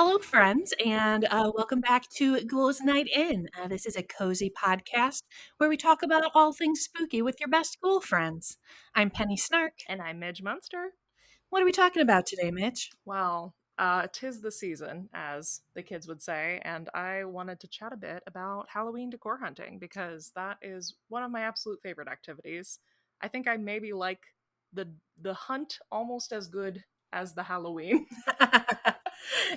Hello, friends, and welcome back to Ghouls Night In. This is a cozy podcast where we talk about all things spooky with your best ghoul friends. I'm Penny Snark. And I'm Midge Munster. What are we talking about today, Mitch? Well, 'tis the season, as the kids would say, and I wanted to chat a bit about Halloween decor hunting because that is one of my absolute favorite activities. I think I maybe like the hunt almost as good as the Halloween.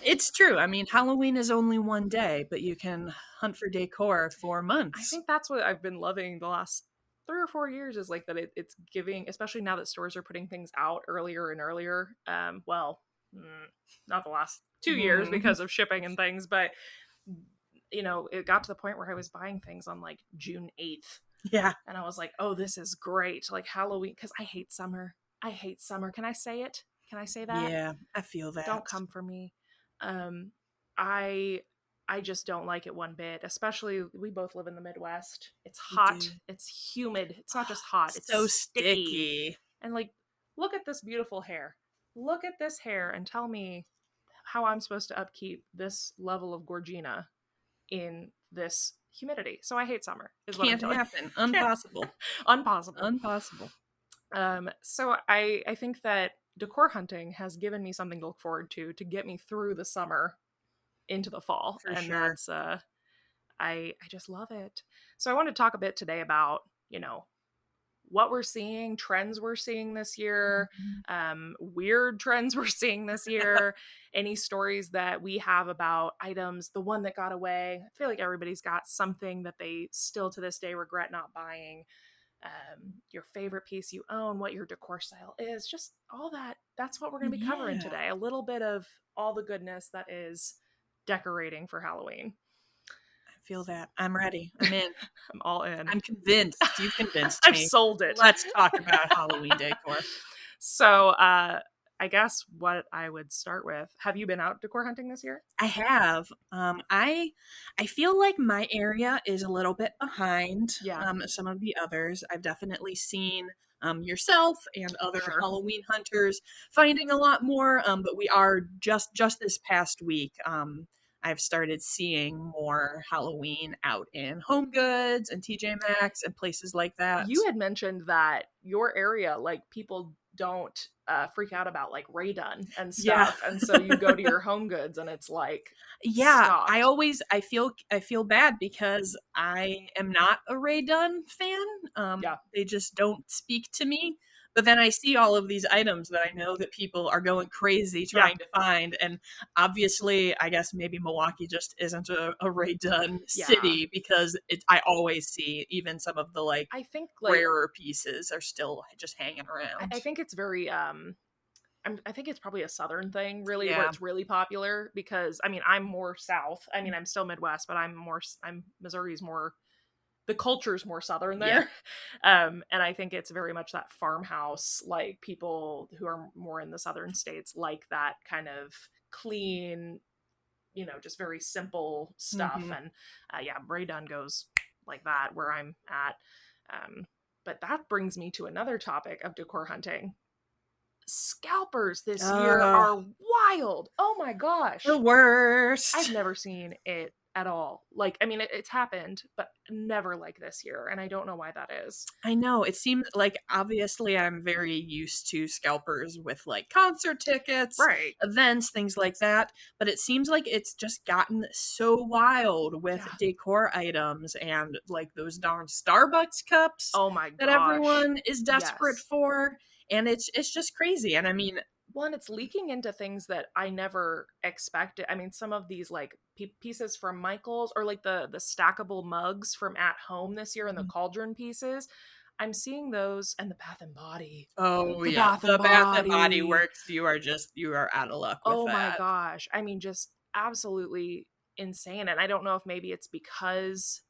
It's true. I mean, Halloween is only one day, but you can hunt for decor for I months. think that's what I've been loving the last 3 or 4 years is like that it's giving, especially now that stores are putting things out earlier and earlier. Not the last 2 years Mhm. because of shipping and things, but it got to the point where I was buying things on like June 8th. Yeah. And I was like, oh, this is great. Like Halloween, because I hate summer. I hate summer. Can I say it? Can I say that? Yeah, I feel Don't that. come for me. Um, I I just don't like it one bit. Especially we both live in the Midwest. It's We do. hot. It's humid. It's not just hot. It's So sticky. sticky. And like, look at this beautiful hair. Look at this hair and tell me how I'm supposed to upkeep this level of Gorgina in this humidity. So I hate summer, is what I'm Can't telling happen. you. Impossible. Impossible. Impossible. So I think that decor hunting has given me something to look forward to get me through the summer into the fall, For and sure. that's I just love it. So I want to talk a bit today about what we're seeing, trends we're seeing this year, Mhm. weird trends we're seeing this year, any stories that we have about items, the one that got away. I feel like everybody's got something that they still to this day regret not buying. Your favorite piece you own, what your decor style is, just all that. That's what we're going to be covering Yeah, today. A little bit of all the goodness that is decorating for Halloween. I feel that. I'm ready. I'm in. I'm all in. I'm convinced. You've convinced I've me. sold it. Let's talk about Halloween decor. So, I guess what I would start with, have you been out decor hunting this year? I have. I feel like my area is a little bit behind Yeah, some of the others. I've definitely seen yourself and other sure. Halloween hunters finding a lot more. But we are just this past week. I've started seeing more Halloween out in Home Goods and TJ Maxx and places like that. You had mentioned that your area, like people don't freak out about like Ray Dunn and Yeah. stuff, and so you go to your Home Goods and it's like Yeah, stocked. I feel bad because I am not a Ray Dunn fan. Yeah, They just don't speak to me. But then I see all of these items that I know that people are going crazy yeah, trying to find, and obviously, I guess maybe Milwaukee just isn't a Ray Dunn yeah. city because I always see even some of the like I think like rarer pieces are still just hanging I around. think it's very I think it's probably a southern thing, really, where Yeah, it's really popular because I mean I'm more south. I mean I'm still Midwest, but I'm Missouri's more, the culture's more southern yeah, there. And I think it's very much that farmhouse, like people who are more in the southern states like that kind of clean, just very simple stuff. hmm And yeah, Ray Dunn goes like that where I'm at. Um, but that brings me to another topic of decor hunting. Scalpers this year Oh, are wild. Oh my the gosh. I've worst. never seen it at all. Like, I mean, it's happened, but never like this year. And I don't know why that is. I know. It seems like obviously I'm very used to scalpers with like concert tickets, Right. events, things like that. But it seems like it's just gotten so wild with Yeah. decor items and like those darn Starbucks cups Oh my that gosh. everyone is desperate Yes. for. And it's just crazy. And I mean, Well, and it's leaking into things that I never expected. I mean, some of these like pieces from Michaels, or like the stackable mugs from At Home this year, and the cauldron pieces. I'm seeing those, and the Bath and Body. oh The yeah, Bath and the Bath and Body Body. Works. You are out of luck with Oh my that. gosh. I mean, just absolutely insane. And I don't know if maybe it's because,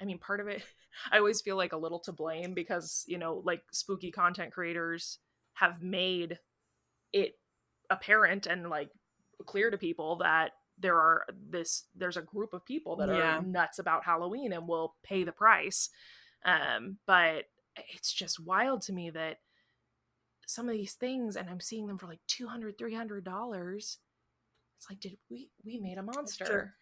I mean, part of it, I always feel like a little to blame because, like spooky content creators have made it apparent and like clear to people that there's a group of people that are Yeah. nuts about Halloween and will pay the price. But it's just wild to me that some of these things, and I'm seeing them for like $200, $300. It's like, did we made a Sure. monster?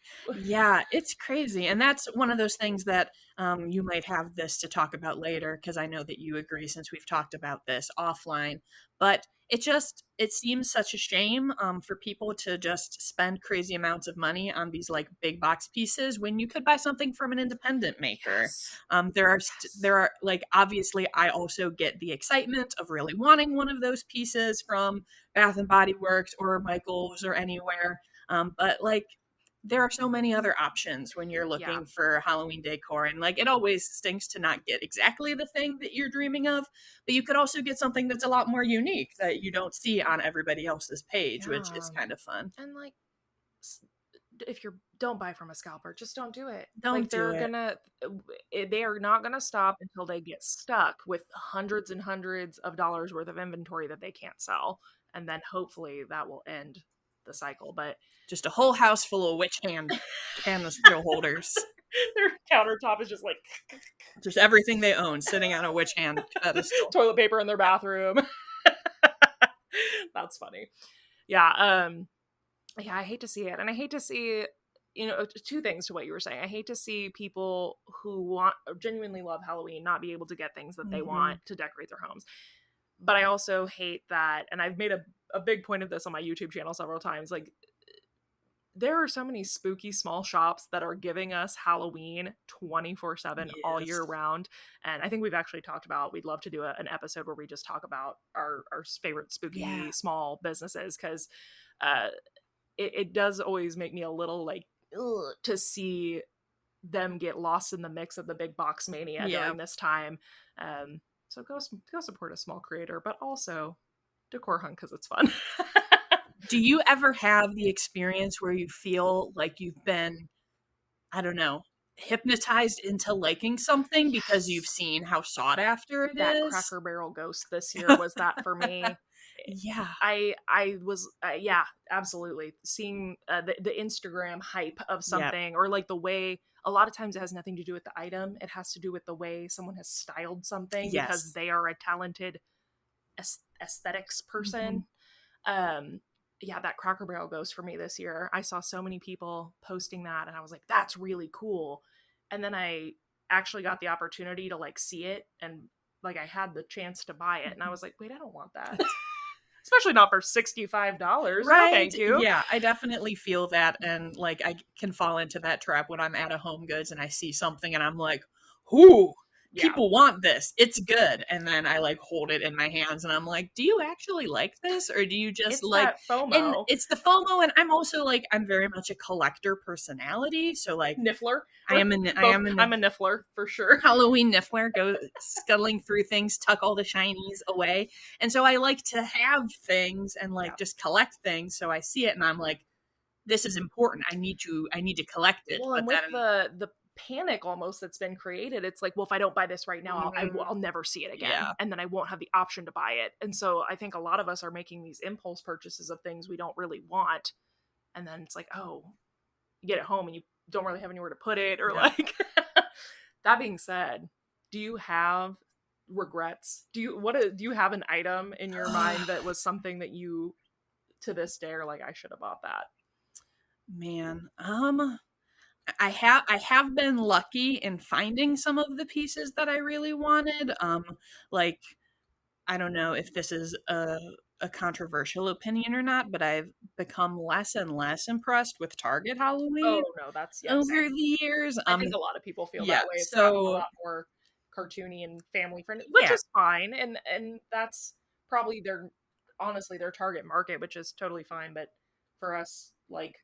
Yeah, it's crazy. And that's one of those things that you might have this to talk about later, because I know that you agree since we've talked about this offline. But it seems such a shame for people to just spend crazy amounts of money on these like big box pieces when you could buy something from an independent maker. Yes. There Yes. are like, obviously I also get the excitement of really wanting one of those pieces from Bath and Body Works or Michael's or anywhere. But like, there are so many other options when you're Yeah. looking for Halloween decor. And like, it always stinks to not get exactly the thing that you're dreaming of, but you could also get something that's a lot more unique that you don't see on everybody else's page, which is Yeah. kind of fun. And like, if you're don't buy from a scalper, just don't do it. Don't Like do it. they are not gonna stop until they get stuck with hundreds and hundreds of dollars worth of inventory that they can't sell, and then hopefully that will end the cycle. But Just a whole house full of witch hand candle holders. their countertop is just like Just everything they own sitting on a witch hand pedestal. toilet paper in their Yeah. bathroom. That's funny. Yeah. Yeah, I hate to see it. And I hate to see, two things to what you were saying. I hate to see people who want genuinely love Halloween not be able to get things that they Mm-hmm. want to decorate their homes. But I also hate that, and I've made a big point of this on my YouTube channel several times, like there are so many spooky small shops that are giving us Halloween 24/7 all Yes. year round. And I think we've actually talked about, we'd love to do an episode where we just talk about our favorite Yeah. spooky small businesses, because uh, it does always make me a little like, ugh, to see them get lost in the mix of the big box mania Yeah. during this time. So go support a small creator, but also decor hunt because it's fun. Do you ever have the experience where you feel like you've been, I don't know, hypnotized into liking something because you've Yes. seen how sought after it That is? Cracker Barrel ghost this year was that for me. Yeah. I was yeah, absolutely seeing the Instagram hype of Yep. something, or like the way, a lot of times it has nothing to do with the item, it has to do with the way someone has styled something because Yes. they are a talented aesthetics Mhm. person. Yeah, that Cracker Barrel ghost for me this year, I saw so many people posting that and I was like, that's really cool. And then I actually got the opportunity to like see it, and like I had the chance to buy it and I Mhm. was like, wait, I don't want that. Especially not for $65. No, Right? thank you. Yeah, I definitely feel that, and, like, I can fall into that trap when I'm at a Home Goods and I see something and I'm like, "Ooh, Yeah. people want this, it's good," and then I, like, hold it in my hands and I'm like, "Do you actually like this, or do you just It's like," that and FOMO. it's the FOMO, and I'm also, like, I'm very much a collector personality, so, like, Niffler. I Both. am a I'm a Niffler for sure. Halloween Niffler, go scuttling through things, tuck all the shinies away. And so I like to have things and like Yeah. just collect things. So I see it and I'm like, this is important. I need to collect it. Well, But and then, with the panic almost that's been created, it's like, well, if I don't buy this right now, mhm, I'll never see it again, yeah, and then I won't have the option to buy it. And so I think a lot of us are making these impulse purchases of things we don't really want, and then it's like, oh, you get it home and you don't really have anywhere to put it, or yeah. like. That being said, do you have regrets? Do you have an item in your mind that was something that you to this day are like, I should have bought that? Man, I have been lucky in finding some of the pieces that I really wanted. Like, I don't know if this is a controversial opinion or not, but I've become less and less impressed with Target Oh Halloween no, that's, yeah, over same. the years. I think a lot of people feel Yeah, that way. It's gotten a so lot more cartoony and family friendly, which yeah, is fine, and that's probably their, honestly, their target market, which is totally fine. But for us, like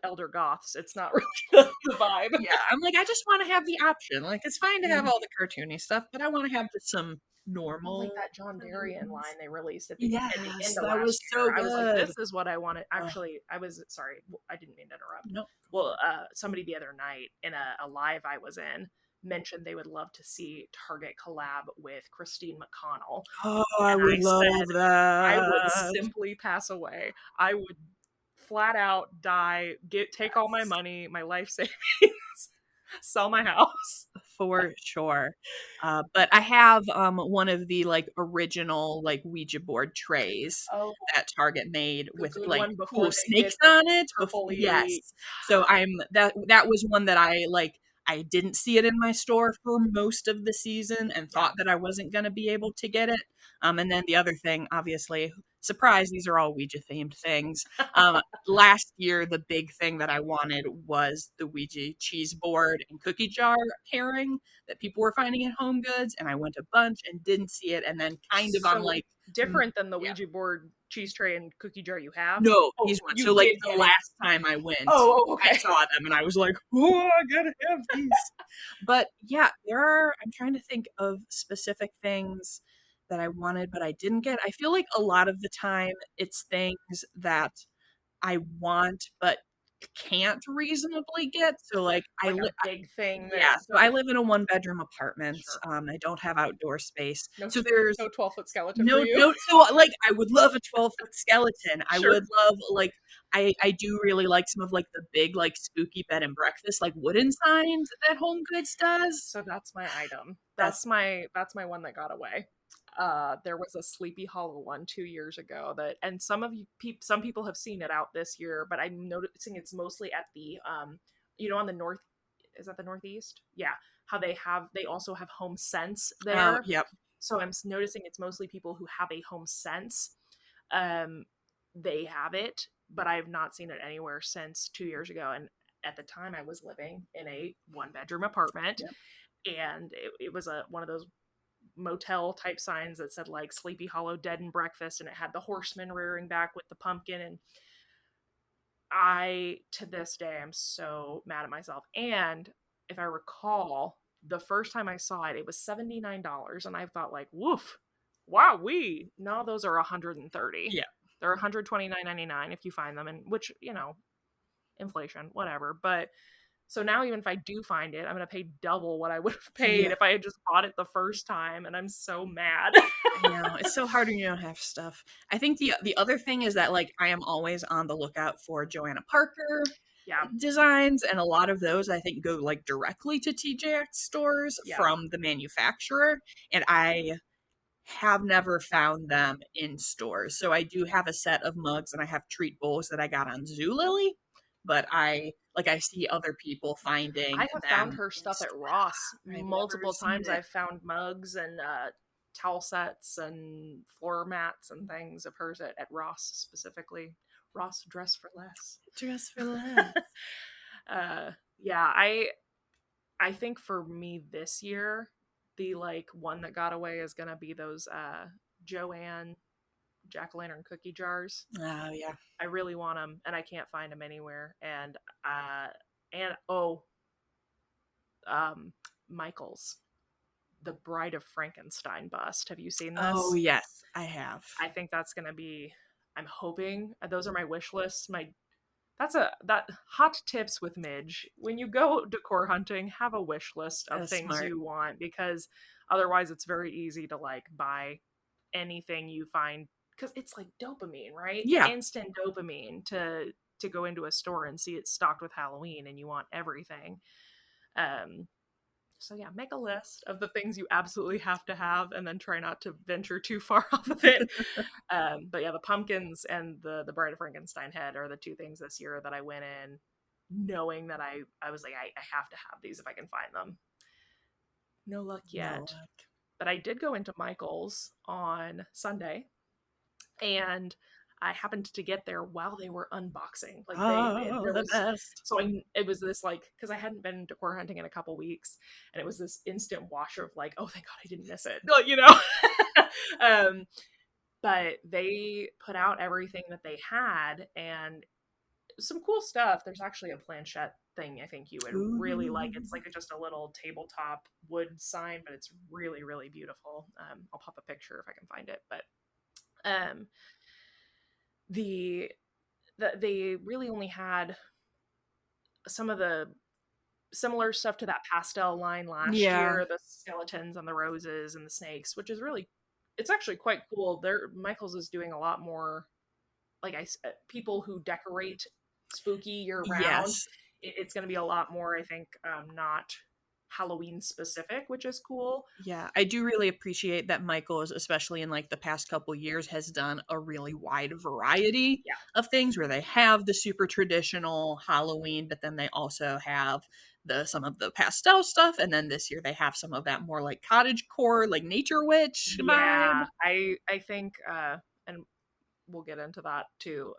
elder goths, it's not really the vibe. yeah, I'm like, I just wanna have the option, like, it's fine to have Mhm. all the cartoony stuff, but I wanna have just some Well, like normal that John Darien things. line they released at the Yes, end of that was last so year, I was like, good. this is what I wanted. Ugh, Actually, I was sorry, I didn't mean to interrupt. no, go for Well, it. somebody the other night in a live I was in mentioned they would love to see Target collab with Christine McConnell, Oh, I and I would said love I would that. simply pass away. I would flat out die, take all my Yes. money, my life savings, sell my house. for sure. But I have one of the like original like Ouija board trays Oh, that Target made the with good like one cool before they did snakes the on it. Yes. purpley. So that was one that I like. I didn't see it in my store for most of the season and Yeah. thought that I wasn't going to be able to get it. And then the other thing, obviously, surprise, these are all Ouija themed things. Last year, the big thing that I wanted was the Ouija cheese board and cookie jar pairing that people were finding at Home Goods. And I went a bunch and didn't see it. And then kind of on So like, different than the yeah, Ouija board cheese tray and cookie jar you have. no, Oh, these ones. you So like did the get it. last time I went, Oh, I okay. saw them and I was like, oh, I gotta have these. But yeah, I'm trying to think of specific things that I wanted, but I didn't get. I feel like a lot of the time it's things that I want, but can't reasonably get. So like Like a big thing that yeah, so I live in a one-bedroom apartment. sure. I don't have outdoor space. No So there's no 12-foot skeleton for no, you. no. So like, I would love a 12-foot skeleton. I Sure. would love like, I do really like some of like the big like spooky bed and breakfast like wooden signs that Home Goods does. So that's my item. That's That's my one that got away. There was a Sleepy Hollow one 2 years ago that, and some people have seen it out this year, but I'm noticing it's mostly at the on the north. Is that the Northeast? Yeah, how they also have Home Sense oh there. yep, So I'm noticing it's mostly people who have a Home Sense. Um, they have it, but I've not seen it anywhere since 2 years ago. And at the time, I was living in a one-bedroom apartment, yep. and it was a one of those motel type signs that said like Sleepy Hollow Dead and Breakfast, and it had the horseman rearing back with the pumpkin. And I, to this day, I'm so mad at myself. And if I recall, the first time I saw it, it was $79, and I thought like, woof, wow, no, those are 130. Yeah. They're 129.99 if you find them, and which inflation, whatever. But so now, even if I do find it, I'm gonna pay double what I would have paid Yeah. if I had just bought it the first time, and I'm so mad. I know. It's so hard when you don't have stuff. I think the other thing is that like I am always on the lookout for Joanna Parker Yeah, designs, and a lot of those I think go like directly to TJX stores yeah. from the manufacturer, and I have never found them in stores. So I do have a set of mugs and I have treat bowls that I got on Zoolily, but I see other people finding I have found them her in stuff at store. Ross I've never multiple seen times. it. I've found mugs and towel sets and floor mats and things of hers at Ross specifically. Ross Dress for Less. Dress for less. Yeah, I think for me this year, the like one that got away is gonna be those Joanne jack-o'-lantern cookie jars. Oh yeah. I really want them, and I can't find them anywhere. And oh, um, Michael's the Bride of Frankenstein bust. Have you seen Oh this? yes, I have. I think that's gonna be. I'm hoping those are my wish lists. That hot tips with Midge. When you go decor hunting, have a wish list of That's things smart. you want, because otherwise it's very easy to like buy anything you find, because it's like dopamine, right? Yeah. Instant dopamine to go into a store and see it stocked with Halloween and you want everything. Um so yeah, make a list of the things you absolutely have to have, and then try not to venture too far off of it. But yeah, the pumpkins and the Bride of Frankenstein head are the two things this year that I went in knowing that I was like, I have to have these if I can find them. No luck No yet. luck. But I did go into Michael's on Sunday, and I happened to get there while they were unboxing. Like Oh, there the was, best. so it was this like, because I hadn't been decor hunting in a couple weeks, and it was this instant washer of like, oh thank God I didn't miss it, um, but they put out everything that they had, and some cool stuff. There's actually a planchette thing I think you would really like. Ooh. It's like just a little tabletop wood sign, but it's really, really beautiful. I'll pop a picture if I can find it. But um, the they really only had some of the similar stuff to that pastel line last Yeah. year, the skeletons and the roses and the snakes, which is really, it's actually quite cool. Michael's is doing a lot more, like people who decorate spooky year round. Yes. It's going to be a lot more, I think, not Halloween specific, which is cool. Yeah, I do really appreciate that Michael's, especially in like the past couple years, has done a really wide variety Yeah. of things where they have the super traditional Halloween, but then they also have the some of the pastel stuff, and then this year they have some of that more like cottage core, like nature witch vibe. Yeah, I think and we'll get into that too.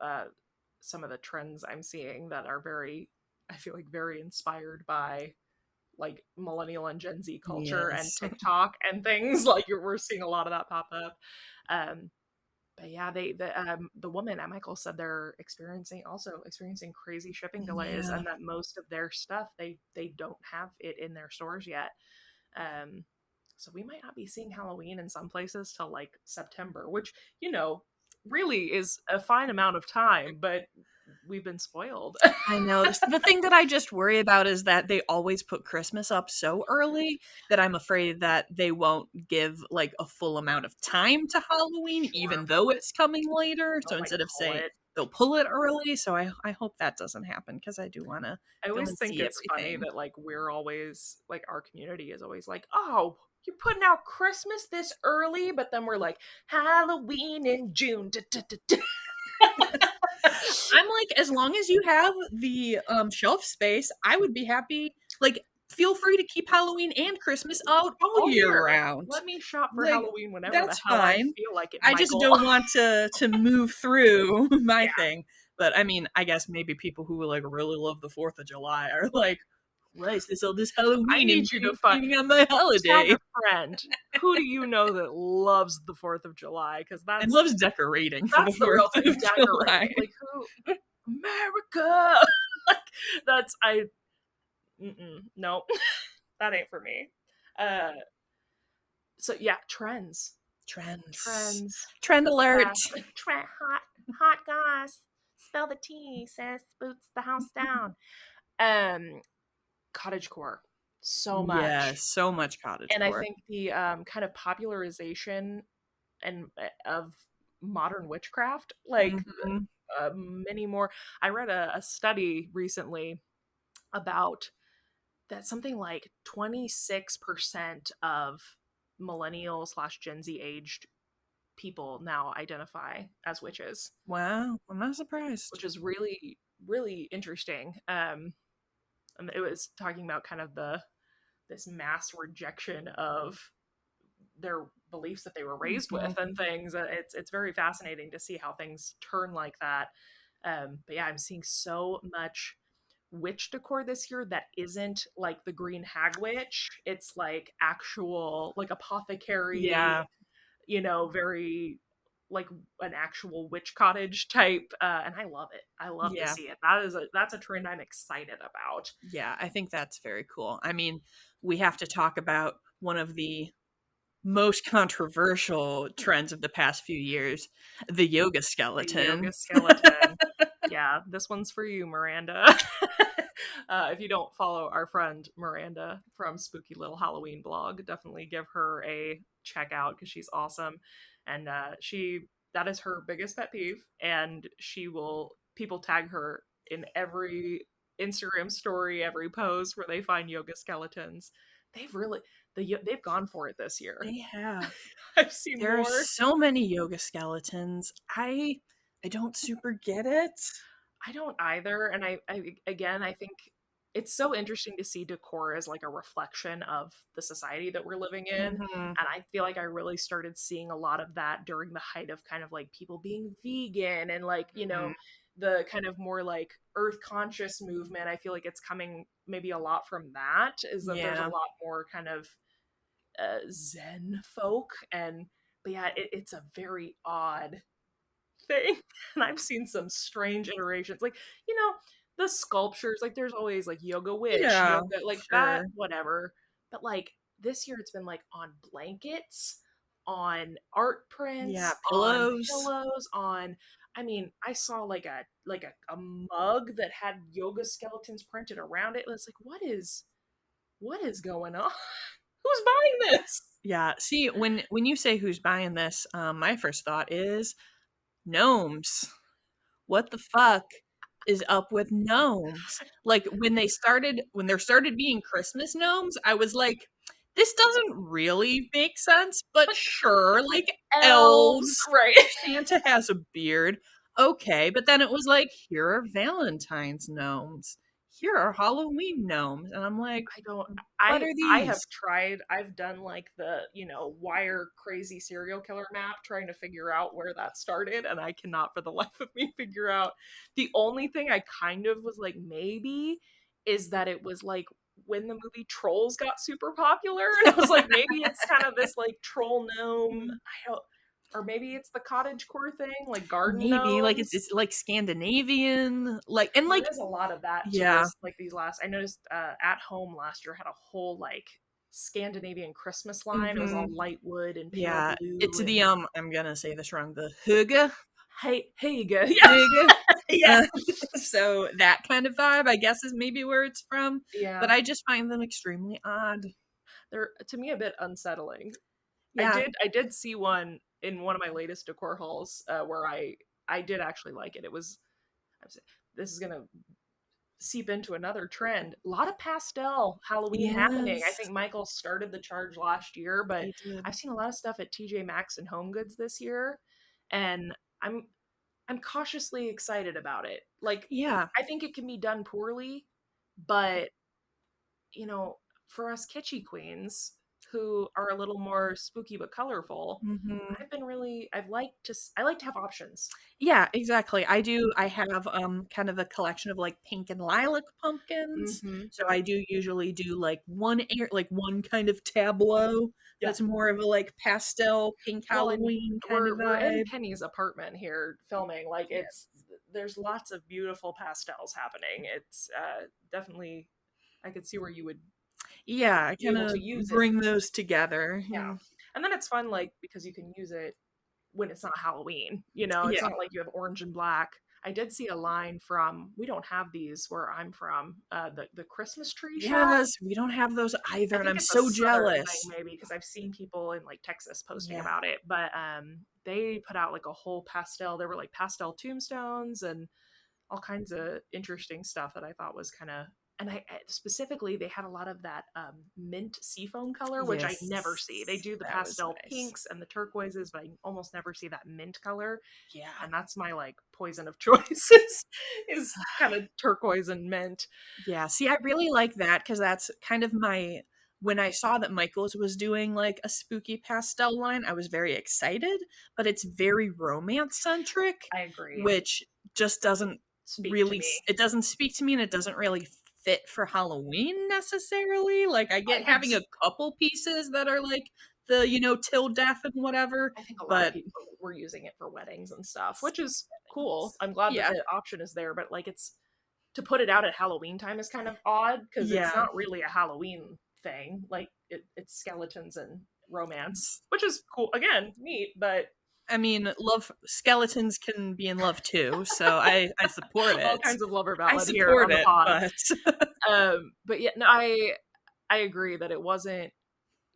Some of the trends I'm seeing that are very, I feel like very inspired by like millennial and Gen Z culture and Yes. TikTok and things. Like we're seeing a lot of that pop up. Um, but yeah, the woman at Michael said they're experiencing crazy shipping delays, Yeah. and that most of their stuff they don't have it in their stores yet. Um, so we might not be seeing Halloween in some places till like September, which, you know, really is a fine amount of time, but we've been spoiled. I know. The thing that I just worry about is that they always put Christmas up so early that I'm afraid that they won't give like a full amount of time to Halloween, Sure. even though it's coming later. So Don't like instead of pull saying it. they'll pull it early, so I hope that doesn't happen because I do want to I go always and think see it's funny everything. that like we're always like our community is always like, "Oh, you're putting out Christmas this early," but then we're like, "Halloween in June." Da, da, da, da. I'm like, as long as you have the shelf space, I would be happy. Like, feel free to keep Halloween and Christmas out all All year year. round. Let me shop for Like, Halloween whenever the that's hell I fine. feel like it, I just Michael. don't want to move through my Yeah. thing. But I mean, I guess maybe people who like really love the 4th of July are like, why is this all this I Halloween need you to invading on my tag holiday? a friend. Who do you know that loves the 4th of July? Because And loves decorating for the that's the real 4th thing. of Decorating. July. Like who? America. Like that's I. No, that ain't for me. Uh. So yeah, trends. Trends. Trends. Trend alert. Trend. Hot guys. Spell the T. Says boots the house down. Um. Cottagecore. So Yes, much. so much And I cottagecore. think the kind of popularization and of modern witchcraft, like Mhm. many more. I read a study recently about that something like 26% of millennial slash Gen Z aged people now identify as witches, Wow, I'm not surprised. which is really really interesting. And it was talking about kind of the this mass rejection of their beliefs that they were raised Mhm. with and things. It's very fascinating to see how things turn like that. But yeah, I'm seeing so much witch decor this year that isn't like the green hag witch. It's like actual like apothecary, Yeah, you know, very like an actual witch cottage type. And I love it. I love to yeah, see it. That's a trend I'm excited about. yeah, I think that's very cool. I mean, we have to talk about one of the most controversial trends of the past few years, the yoga The yoga skeleton. skeleton. Yeah, this one's for you, Miranda. If you don't follow our friend Miranda from Spooky Little Halloween blog, definitely give her a check out because she's awesome. And she that is her biggest pet peeve, and she will people tag her in every Instagram story, every post where they find yoga skeletons. They've really they've gone for it this year. They have. I've seen There are more. so many yoga skeletons. I don't super get it. I don't either. And I again, I think it's so interesting to see decor as like a reflection of the society that we're living in. And Mhm. I feel like I really started seeing a lot of that during the height of kind of like people being vegan and like, you know, Mhm. the kind of more like earth conscious movement. I feel like it's coming maybe a lot from that, is that there's a Yeah. lot more kind of Zen folk. And, but yeah, it's a very odd thing. And I've seen some strange iterations. Like, you know, the sculptures, like there's always like yoga witch, Yeah, yoga, like that, sure. whatever. But like this year it's been like on blankets, on art Yeah, prints, on pillows. pillows, on I mean, I saw like a mug that had yoga skeletons printed around it. It's like, what is going on? Who's buying this? Yeah, see, when you say who's buying this, my first thought is gnomes. What the fuck? is up with gnomes? Like when there started being Christmas gnomes, I was like, this doesn't really make sense, but But sure, like elves, elves, right? Santa has a beard. Okay, but then it was like, here are Valentine's gnomes. Here are Halloween gnomes. And I'm like, I don't what are I have these? tried, I've done like the, wire crazy serial killer map trying to figure out where that started, and I cannot for the life of me figure out. The only thing I kind of was like maybe is that it was like when the movie Trolls got super popular, and I was like maybe it's kind of this like troll gnome, I don't, or maybe it's the cottage core thing, like garden Maybe like gnomes. it's like Scandinavian, like and There like is a lot of that too. yeah. Is like these last. I noticed At Home last year had a whole like Scandinavian Christmas line. It was Hmm. all light wood and pale Yeah, it's blue the and I'm gonna say this wrong. The hygge, hey good. Yeah, hygge. yeah, Uh, so that kind of vibe, I guess, is maybe where it's from. But yeah. I just find them extremely odd. They're to me a bit unsettling. Yeah, I did see one in one of my latest decor hauls where I did actually like it. It was I was this is gonna seep into another trend. A lot of pastel Halloween happening. I yes, think Michael started the charge last year, but he did. I've seen a lot of stuff at TJ Maxx and Home Goods this year, and I'm I'm cautiously excited about it. Like Yeah. I think it can be done poorly, but you know, for us kitschy queens who are a little more spooky but colorful, Hmm. I like to have options. Yeah, exactly. I have kind of a collection of like pink and lilac pumpkins. Mhm. So I do usually do like like one kind of tableau Yeah. that's more of a like pastel pink Well, and Halloween kind of we're in vibe. Penny's apartment here filming. Like Yes. there's lots of beautiful pastels happening. It's definitely I could see where you would Yeah, I be kind able of to use it. bring those together. Yeah. Yeah. And then it's fun like because you can use it when it's not Halloween. You know, it's Yeah. not like you have orange and black. I did see a line from we don't have these where I'm from, the Christmas tree shop. Yes, we don't have those I either, and think I'm it's a so southern thing jealous. maybe because I've seen people in like Texas posting Yeah. about it, but they put out like a whole pastel. There were like pastel tombstones and all kinds of interesting stuff that I thought was kind of, and specifically they had a lot of that mint seafoam color, which I never Yes. see. They do the That was pastel nice. pinks and the turquoises, but I almost never see that mint color, Yeah. and that's my like poison of choice is kind of turquoise and mint. Yeah, see, I really like that because that's kind of my when I saw that Michaels was doing like a spooky pastel line, I was very excited, but it's very romance centric, I agree. which just doesn't Speak to really me. it doesn't speak to me and it doesn't really fit for Halloween necessarily. Like I get having a couple pieces that are like the, till death and whatever, I think a lot of but people were using it for weddings and stuff, which is cool. I'm glad that yeah. the option is there, but like it's to put it out at Halloween time is kind of odd because it's Yeah. not really a Halloween thing. Like it's skeletons and romance, which is cool. Again, neat, but I mean, love skeletons can be in love too, so I support all it. kinds of lover I ballad here support on the it, pod. but But yeah, no, I agree that it wasn't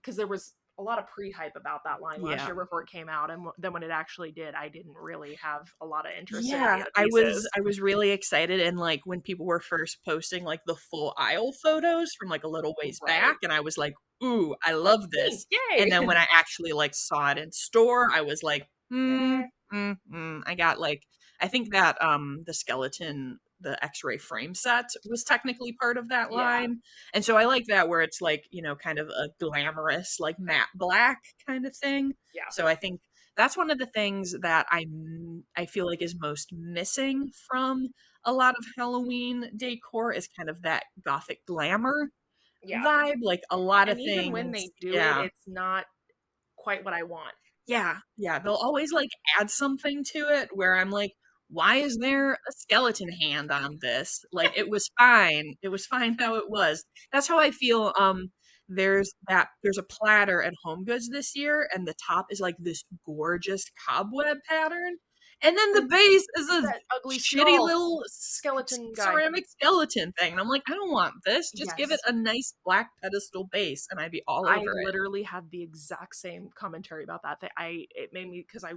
because there was a lot of pre-hype about that line last yeah. year before it came out, and then when it actually did, I didn't really have a lot of interest in any Yeah, of the I was pieces. I was really excited and like when people were first posting like the full aisle photos from like a little ways Right. back and I was like, "Ooh, I Like, love pink, this." And yay! then when I actually like saw it in store, I was like, Eh, I got like I think that the skeleton the X-ray frame set was technically part of that yeah, line. And so I like that where it's like, kind of a glamorous like matte black kind of thing. yeah, So I think that's one of the things that I feel like is most missing from a lot of Halloween decor is kind of that gothic glamour yeah. vibe. Like a lot of And even when things, they do it, yeah. it's not quite what I want. Yeah, yeah, they'll always, like, add something to it where I'm like, "Why is there a skeleton hand on this?" Like, it was fine how it was. That's how I feel, there's a platter at HomeGoods this year, and the top is, like, this gorgeous cobweb pattern, and then the And base is it's a that ugly shitty skull little skeleton guy. ceramic skeleton thing, and I'm like, "I don't want this, just give it Yes. a nice black pedestal base, and I'd be all I over it." literally had the exact same commentary about that. That I it made me because I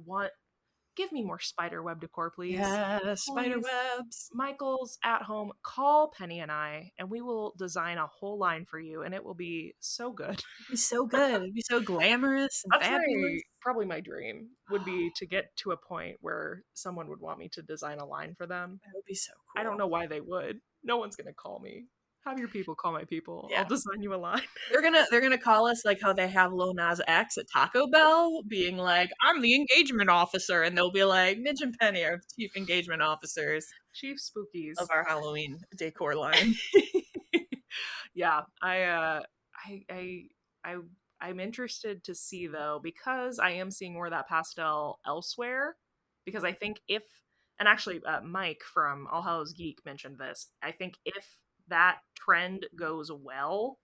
want give me more spider web decor, please. Yeah, spider Please. webs. Michael's at home. Call Penny and I, and we will design a whole line for you, and it will be so good. It'd be so good. It'd be so glamorous and That's fabulous. probably my dream would be to get to a point where someone would want me to design a line for them. That would be so I don't cool. know why they would. No one's gonna call me. Have your people call my people. I'll Yeah. design you a line. They're gonna call us like how they have Lil Nas X at Taco Bell, being like, "I'm the engagement officer," and they'll be like, "Midge and Penny are the chief engagement officers Chief of Spookies. our Halloween decor line." Yeah, I I'm interested to see though, because I am seeing more of that pastel elsewhere. Because I think if, and actually Mike from All Hallows Geek mentioned this, I think if that trend goes well,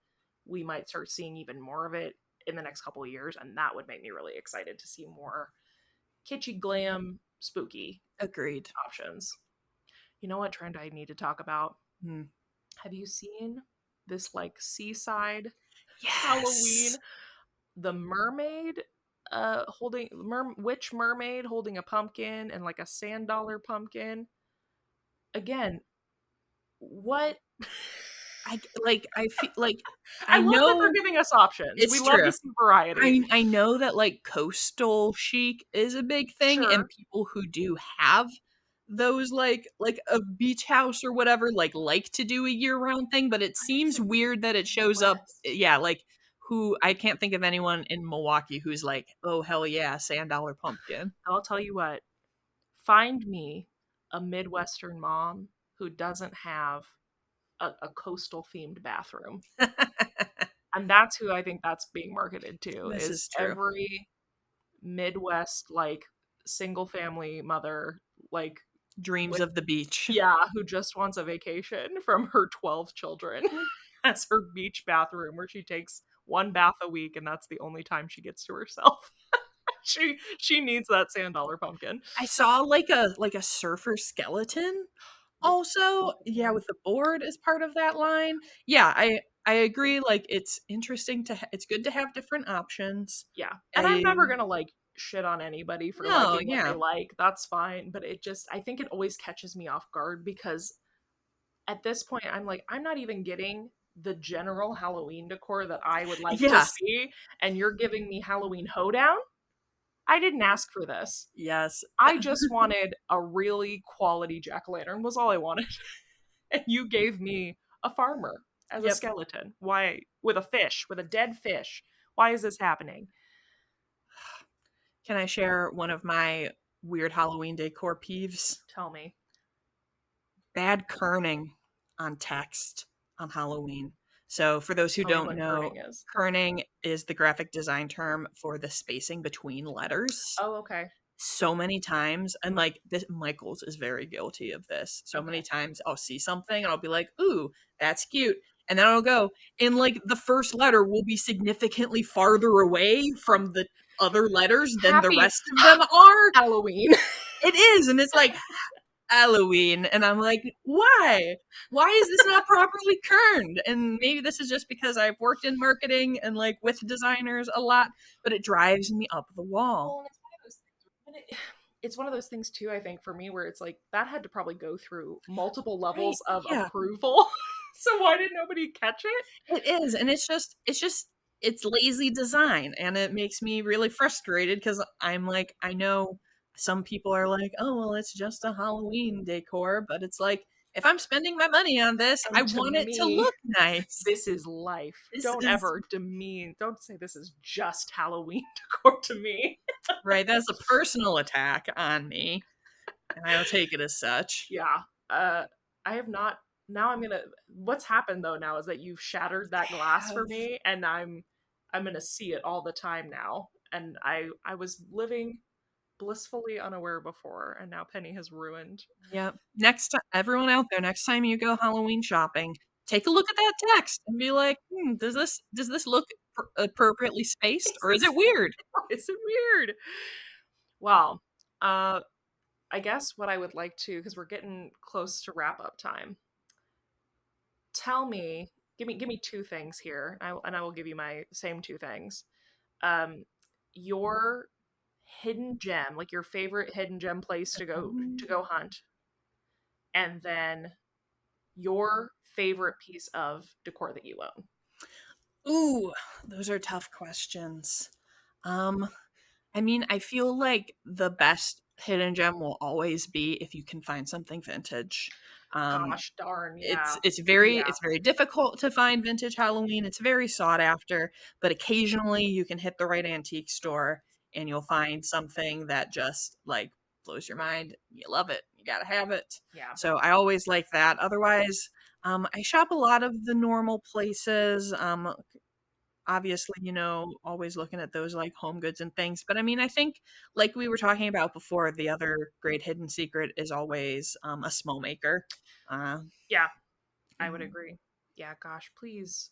we might start seeing even more of it in the next couple of years, and that would make me really excited to see more kitschy glam spooky Agreed. options. You know what trend I need to talk about? Hmm. Have you seen this like seaside Yes. Halloween? The mermaid holding witch mermaid holding a pumpkin and like a sand dollar pumpkin. Again, what? I feel like I I love that they're know giving us options. We it's love true. to see variety. I know that like coastal chic is a big thing, and Sure. people who do have those like a beach house or whatever like to do a year round thing, but it But it's seems in weird that it the shows up. Midwest. Yeah, like who I can't think of anyone in Milwaukee who's like, oh hell yeah, sand dollar pumpkin. I'll tell you what. Find me a Midwestern mom who doesn't have a coastal themed bathroom. And that's who I think that's being marketed to, This is is true. every Midwest like single family mother, like Dreams with, of the beach. yeah, who just wants a vacation from her 12 children as her beach bathroom where she takes one bath a week and that's the only time she gets to herself. She needs that sand dollar pumpkin. I saw like a surfer skeleton With also. Yeah, board. with the board as part of that line. Yeah, I agree, like it's interesting it's good to have different options. Yeah. And I'm I never gonna like shit on anybody for No, liking what they yeah. like. That's fine. But it just, I think it always catches me off guard because at this point I'm like, I'm not even getting the general Halloween decor that I would like to Yes. see, and you're giving me Halloween hoedown? I didn't ask for this. Yes. I just wanted a really quality jack-o'-lantern was all I wanted. And you gave me a farmer as a Yep. skeleton. Why, with a fish, with a dead fish? Why is this happening? Can I share one of my weird Halloween decor peeves? Tell me. Bad kerning on text on Halloween. So, for those who Tell me don't what know, kerning is. kerning is the graphic design term for the spacing between letters. Oh, okay. So many times, and like this, Michaels is very guilty of this. So many Okay. times I'll see something and I'll be like, ooh, that's cute. And then I'll go, and like the first letter will be significantly farther away from the other letters than the Happy rest of them are. Halloween. It is, and it's like Halloween, and I'm like, why? Why is this not properly kerned? And maybe this is just because I've worked in marketing and like with designers a lot, but it drives me up the wall. Well, it's one of those things too, I think, for me, where it's like that had to probably go through multiple Right? levels of Yeah. approval. So why did nobody catch it? It is, and it's lazy design, and it makes me really frustrated because I'm like, I know some people are like, oh well, it's just a Halloween decor, but it's like if I'm spending my money on this, I And to want it to me, look nice. this is life. This Don't is ever demean, don't say this is just Halloween decor to me. right. That's a personal attack on me, and I'll take it as such. Yeah. I have not, now I'm gonna, what's happened though now is that you've shattered that glass for Have me, and I'm gonna see it all the time now. And I was living blissfully unaware before, and now Penny has ruined. Yep. Next time, everyone out there, next time you go Halloween shopping, take a look at that text and be like, does this look appropriately spaced, or is it weird? Is it weird? Wow. Uh, I guess what I would like to, because we're getting close to wrap up time. Tell me, give me two things here, and I will give you my same two things. Um, your hidden gem, like your favorite hidden gem place to go hunt, and then your favorite piece of decor that you own. Ooh, those are tough questions. Um, I mean, I feel like the best hidden gem will always be if you can find something vintage. Um, Gosh darn, it's yeah. it's Yeah. very difficult to find vintage Halloween. It's very sought after, but occasionally you can hit the right antique store and you'll find something that just like blows your mind. You love it. You gotta have it. Yeah. So I always like that. Otherwise, I shop a lot of the normal places. Obviously, always looking at those like home goods and things. But I mean, I think like we were talking about before, the other great hidden secret is always a small maker. Uh, Yeah, I would mhm. agree. Yeah, gosh, please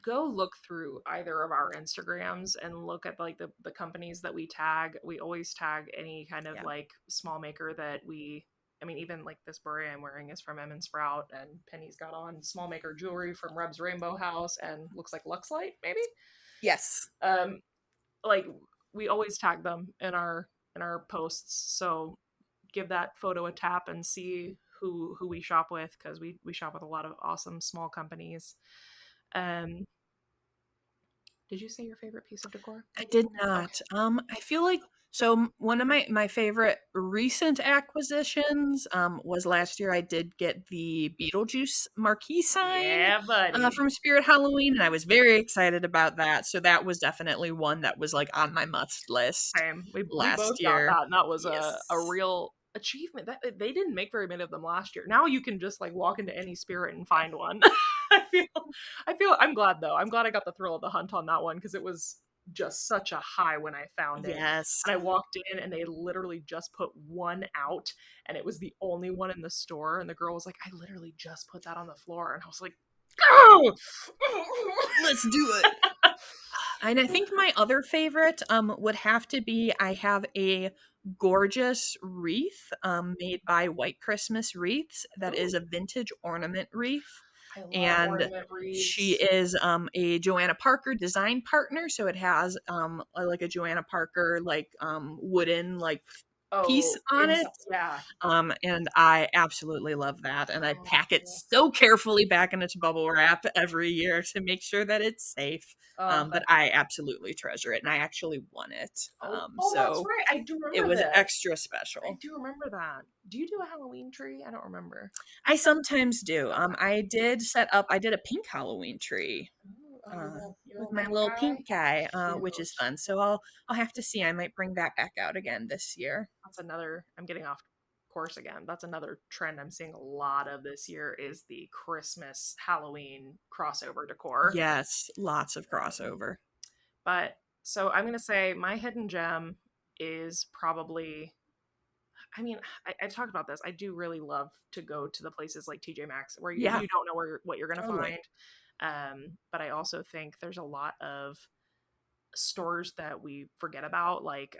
go look through either of our Instagrams and look at like the companies that we tag. We always tag any kind of Yeah. like small maker that we I mean, even like this beret I'm wearing is from and Sprout, and Penny's got on small maker jewelry from Reb's Rainbow House and looks like Luxlight, maybe. Yes. Um, like we always tag them in our posts, so give that photo a tap and see who we shop with, because we shop with a lot of awesome small companies. Um, did you say your favorite piece of decor? I did Okay. not. I feel like one of my favorite recent acquisitions was last year. I did get the Beetlejuice marquee sign Yeah, buddy. from Spirit Halloween, and I was very excited about that. So that was definitely one that was like on my must list Same. We last both got year. that, and that was a Yes. real achievement. That they didn't make very many of them last year. Now you can just like walk into any Spirit and find one. I feel I'm glad though. I'm glad I got the thrill of the hunt on that one, because it was just such a high when I found it. Yes. And I walked in and they literally just put one out, and it was the only one in the store, and the girl was like, "I literally just put that on the floor." And I was like, "Go!" Let's do it. And I think my other favorite would have to be I have a gorgeous wreath made by White Christmas Wreaths that is Ooh, a vintage ornament wreath. I love And ornament she wreaths. is a Joanna Parker design partner, so it has like a Joanna Parker like wooden like piece Oh, on it. inside, yeah. And I absolutely love that. And I pack it Oh, so carefully back in its bubble wrap every year to make sure that it's safe. oh, But I absolutely treasure it. And I actually won it. oh, that's So right. I do it remember was this. extra I special. do remember that. Do you do a Halloween tree? I don't remember. I sometimes do. Okay. I did a pink Halloween tree Oh, uh, your with little my pink little guy. pink guy, which is Cute. fun. So I'll have to see. I might bring that back out again this year. That's another. I'm getting off course again. That's another trend I'm seeing a lot of this year, is the Christmas Halloween crossover decor. Yes, lots of Um, crossover. but so I'm gonna say my hidden gem is probably. I mean, I've talked about this. I do really love to go to the places like TJ Maxx where Yeah, you don't know what you're gonna totally. find. But I also think there's a lot of stores that we forget about, like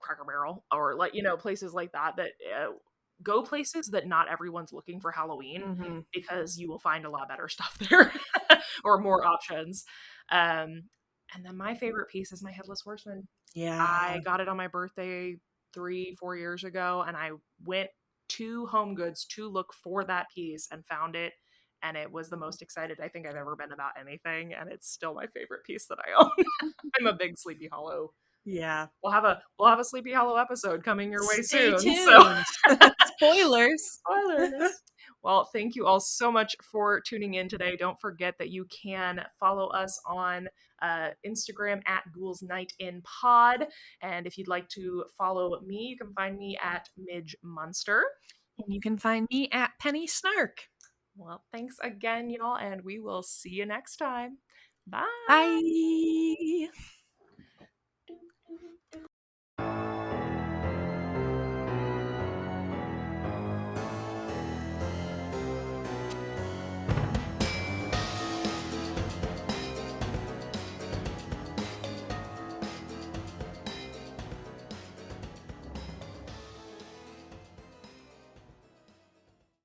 Cracker Barrel, or like places like that, that go places that not everyone's looking for Halloween, Hmm. because you will find a lot better stuff there, or more options. Um, and then my favorite piece is my headless horseman. Yeah. I got it on my birthday 3 4 years ago, and I went to Home Goods to look for that piece and found it. And it was the most excited I think I've ever been about anything, and it's still my favorite piece that I own. I'm a big Sleepy Hollow. Yeah. We'll have a Sleepy Hollow episode coming your way Stay soon. So tuned. Spoilers. spoilers. Well, thank you all so much for tuning in today. Don't forget that you can follow us on Instagram at Ghouls Night in Pod. And if you'd like to follow me, you can find me at Midge Munster. And you can find me at Penny Snark. Well, thanks again, y'all, and we will see you next time. Bye. Bye.